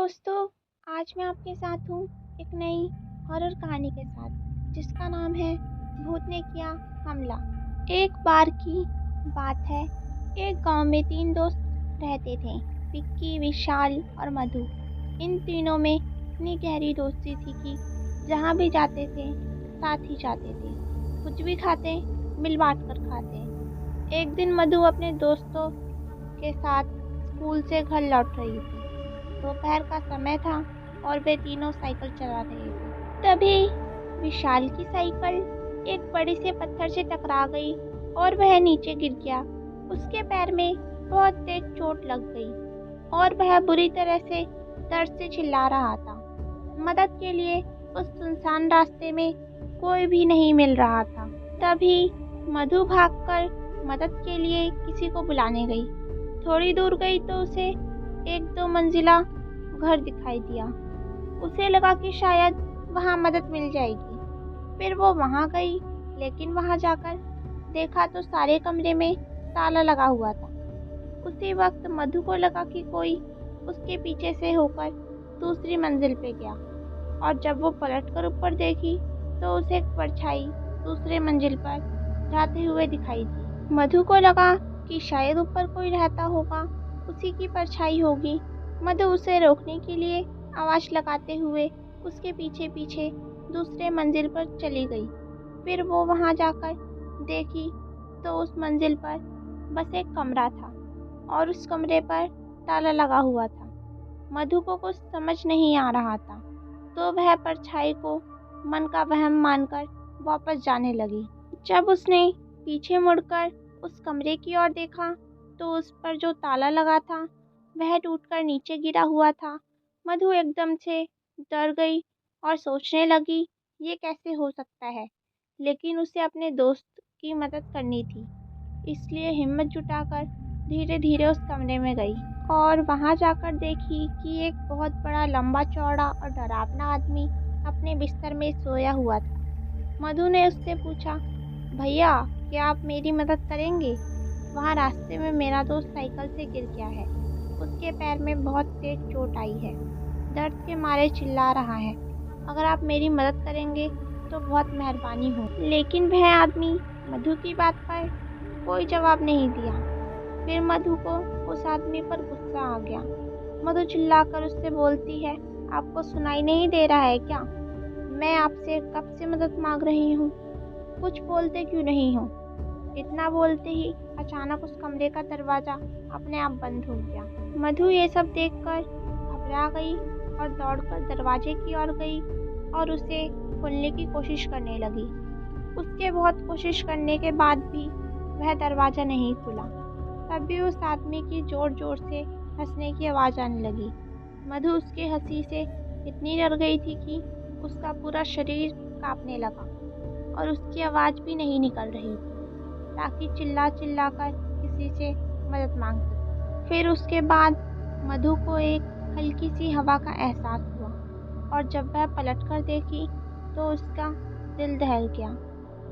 दोस्तों, आज मैं आपके साथ हूँ एक नई हॉरर कहानी के साथ जिसका नाम है भूत ने किया हमला। एक बार की बात है, एक गांव में 3 दोस्त रहते थे, विक्की, विशाल और मधु। इन तीनों में इतनी गहरी दोस्ती थी कि जहाँ भी जाते थे साथ ही जाते थे, कुछ भी खाते मिल बांट कर खाते। एक दिन मधु अपने दोस्तों के साथ स्कूल से घर लौट रही थी। दोपहर का समय था और वे तीनों साइकिल चला रहे थे। तभी विशाल की साइकिल एक बड़े से पत्थर से टकरा गई और वह नीचे गिर गया। उसके पैर में बहुत तेज चोट लग गई और वह बुरी तरह से दर्द से चिल्ला रहा था। मदद के लिए उस सुनसान रास्ते में कोई भी नहीं मिल रहा था। तभी मधु भागकर मदद के लिए किसी को बुलाने गई। थोड़ी दूर गई तो उसे एक 2 मंजिला घर दिखाई दिया। उसे लगा कि शायद वहां मदद मिल जाएगी। फिर वो वहां गई, लेकिन वहां जाकर देखा तो सारे कमरे में ताला लगा हुआ था। उसी वक्त मधु को लगा कि कोई उसके पीछे से होकर दूसरी मंजिल पे गया और जब वो पलटकर ऊपर देखी तो उसे एक परछाई दूसरे मंजिल पर जाते हुए दिखाई दी। मधु को लगा कि शायद ऊपर कोई रहता होगा, उसी की परछाई होगी। मधु उसे रोकने के लिए आवाज लगाते हुए उसके पीछे पीछे दूसरे मंजिल पर चली गई। फिर वो वहां जाकर देखी तो उस मंजिल पर बस एक कमरा था और उस कमरे पर ताला लगा हुआ था। मधु को कुछ समझ नहीं आ रहा था, तो वह परछाई को मन का वहम मानकर वापस जाने लगी। जब उसने पीछे मुड़कर उस कमरे की ओर देखा तो उस पर जो ताला लगा था वह टूटकर नीचे गिरा हुआ था। मधु एकदम से डर गई और सोचने लगी ये कैसे हो सकता है, लेकिन उसे अपने दोस्त की मदद करनी थी, इसलिए हिम्मत जुटाकर धीरे धीरे उस कमरे में गई और वहां जाकर देखी कि एक बहुत बड़ा लंबा चौड़ा और डरावना आदमी अपने बिस्तर में सोया हुआ था। मधु ने उससे पूछा, भैया क्या आप मेरी मदद करेंगे? वहाँ रास्ते में मेरा दोस्त साइकिल से गिर गया है, उसके पैर में बहुत तेज चोट आई है, दर्द के मारे चिल्ला रहा है। अगर आप मेरी मदद करेंगे तो बहुत मेहरबानी हो। लेकिन वह आदमी मधु की बात पर कोई जवाब नहीं दिया। फिर मधु को उस आदमी पर गुस्सा आ गया। मधु चिल्लाकर उससे बोलती है, आपको सुनाई नहीं दे रहा है क्या? मैं आपसे कब से मदद मांग रही हूँ, कुछ बोलते क्यों नहीं हो? इतना बोलते ही अचानक उस कमरे का दरवाजा अपने आप बंद हो गया। मधु ये सब देखकर घबरा गई और दौड़कर दरवाजे की ओर गई और उसे खोलने की कोशिश करने लगी। उसके बहुत कोशिश करने के बाद भी वह दरवाजा नहीं खुला। तभी उस आदमी की जोर जोर से हंसने की आवाज़ आने लगी। मधु उसके हंसी से इतनी डर गई थी कि उसका पूरा शरीर कांपने लगा और उसकी आवाज़ भी नहीं निकल रही थी, ताकि चिल्ला चिल्ला कर किसी से मदद मांग सके। फिर उसके बाद मधु को एक हल्की सी हवा का एहसास हुआ और जब वह पलटकर देखी तो उसका दिल दहल गया।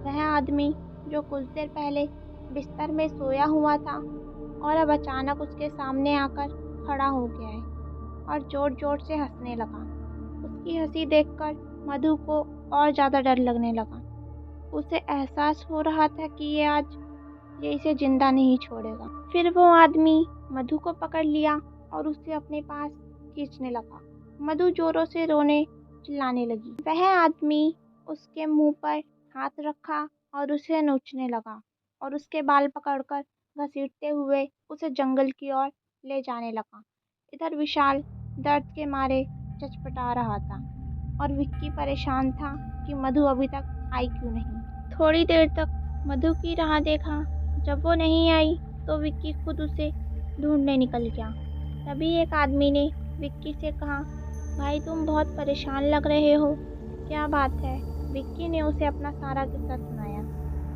वह आदमी जो कुछ देर पहले बिस्तर में सोया हुआ था और अब अचानक उसके सामने आकर खड़ा हो गया है और जोर जोर से हंसने लगा। उसकी हंसी देखकर मधु को और ज़्यादा डर लगने लगा। उसे एहसास हो रहा था कि ये इसे जिंदा नहीं छोड़ेगा। फिर वो आदमी मधु को पकड़ लिया और उसे अपने पास खींचने लगा। मधु जोरों से रोने चिल्लाने लगी। वह आदमी उसके मुंह पर हाथ रखा और उसे नोचने लगा और उसके बाल पकड़कर घसीटते हुए उसे जंगल की ओर ले जाने लगा। इधर विशाल दर्द के मारे चचपटा रहा था और विक्की परेशान था कि मधु अभी तक आई क्यों नहीं। थोड़ी देर तक मधु की राह देखा। जब वो नहीं आई तो विक्की खुद उसे ढूंढने निकल गया। तभी एक आदमी ने विक्की से कहा, भाई तुम बहुत परेशान लग रहे हो, क्या बात है? विक्की ने उसे अपना सारा किस्सा सुनाया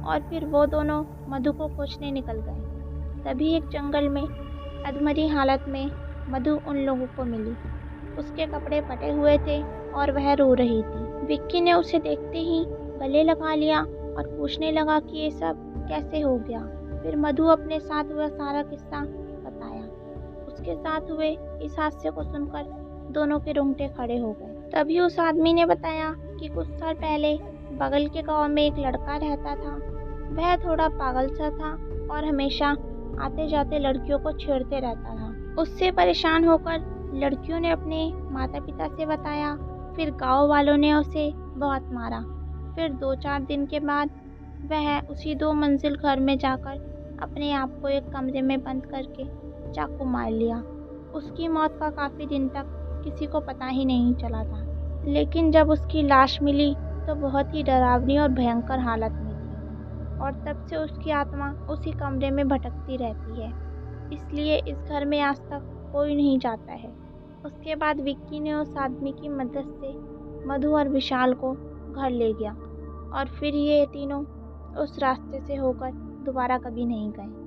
और फिर वो दोनों मधु को खोजने निकल गए। तभी एक जंगल में अधमरी हालत में मधु उन लोगों को मिली। उसके कपड़े फटे हुए थे और वह रो रही थी। विक्की ने उसे देखते ही गले लगा लिया और पूछने लगा कि ये सब कैसे हो गया। फिर मधु अपने साथ हुआ सारा किस्सा बताया। उसके साथ हुए इस हादसे को सुनकर दोनों के रोंगटे खड़े हो गए। तभी उस आदमी ने बताया कि कुछ साल पहले बगल के गांव में एक लड़का रहता था। वह थोड़ा पागल सा था और हमेशा आते जाते लड़कियों को छेड़ते रहता था। उससे परेशान होकर लड़कियों ने अपने माता पिता से बताया। फिर गांव वालों ने उसे बहुत मारा। फिर 2-4 दिन के बाद वह उसी 2 मंजिल घर में जाकर अपने आप को एक कमरे में बंद करके चाकू मार लिया। उसकी मौत का काफ़ी दिन तक किसी को पता ही नहीं चला था। लेकिन जब उसकी लाश मिली तो बहुत ही डरावनी और भयंकर हालत में थी और तब से उसकी आत्मा उसी कमरे में भटकती रहती है। इसलिए इस घर में आज तक कोई नहीं जाता है। उसके बाद विक्की ने उस आदमी की मदद से मधु और विशाल को घर ले गया और फिर ये तीनों उस रास्ते से होकर दोबारा कभी नहीं गए।